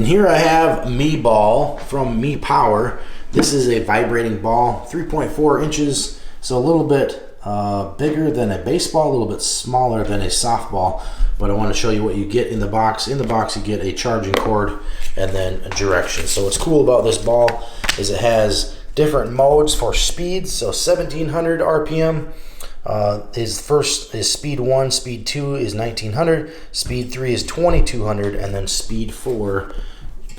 here I have Me Ball from MEPOWER. This is a vibrating ball, 3.4 inches, so a little bit bigger than a baseball, a little bit smaller than a softball. But I want to show you what you get in the box. In the box you get a charging cord and then a direction. So what's cool about this ball is it has different modes for speeds. So 1700 RPM is speed 1, speed 2 is 1900, speed 3 is 2200, and then speed 4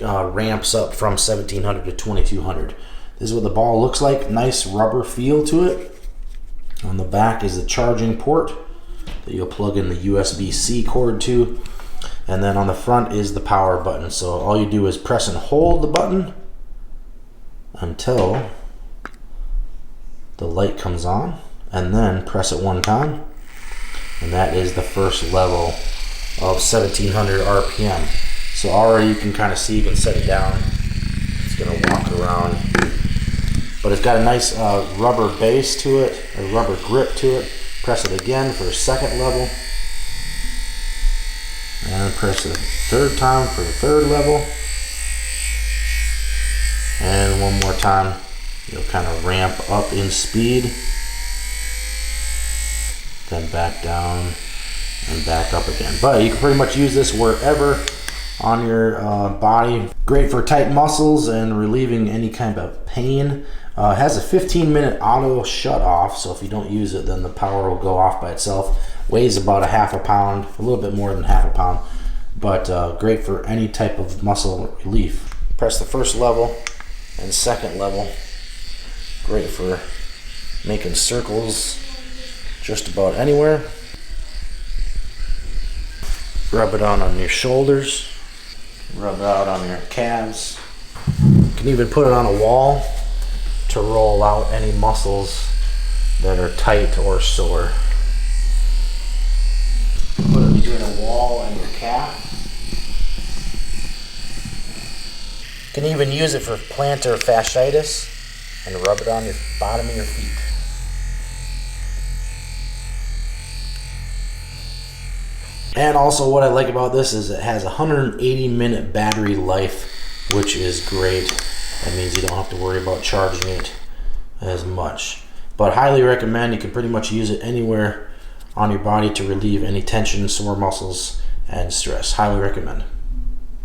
ramps up from 1700 to 2200. This is what the ball looks like. Nice rubber feel to it. On the back is the charging port that you'll plug in the USB-C cord to, and then on the front is the power button. So all you do is press and hold the button until the light comes on, and then press it one time, and that is the first level of 1700 RPM. So already you can kind of see, you can set it down. It's gonna walk around, but it's got a nice rubber base to it, a rubber grip to it. Press it again for a second level, and press it third time for the third level, and one more time. You'll kind of ramp up in speed, then back down and back up again. But you can pretty much use this wherever on your body. Great for tight muscles and relieving any kind of pain. It has a 15-minute auto shut off, so if you don't use it, then the power will go off by itself. Weighs about a half a pound, a little bit more than half a pound, but great for any type of muscle relief. Press the first level and second level. Great for making circles just about anywhere. Rub it on your shoulders, rub it out on your calves. You can even put it on a wall to roll out any muscles that are tight or sore. Put it between a wall and your calf. You can even use it for plantar fasciitis and rub it on your bottom of your feet. And also what I like about this is it has a 180-minute battery life, which is great. That means you don't have to worry about charging it as much. But highly recommend. You can pretty much use it anywhere on your body to relieve any tension, sore muscles, and stress. Highly recommend.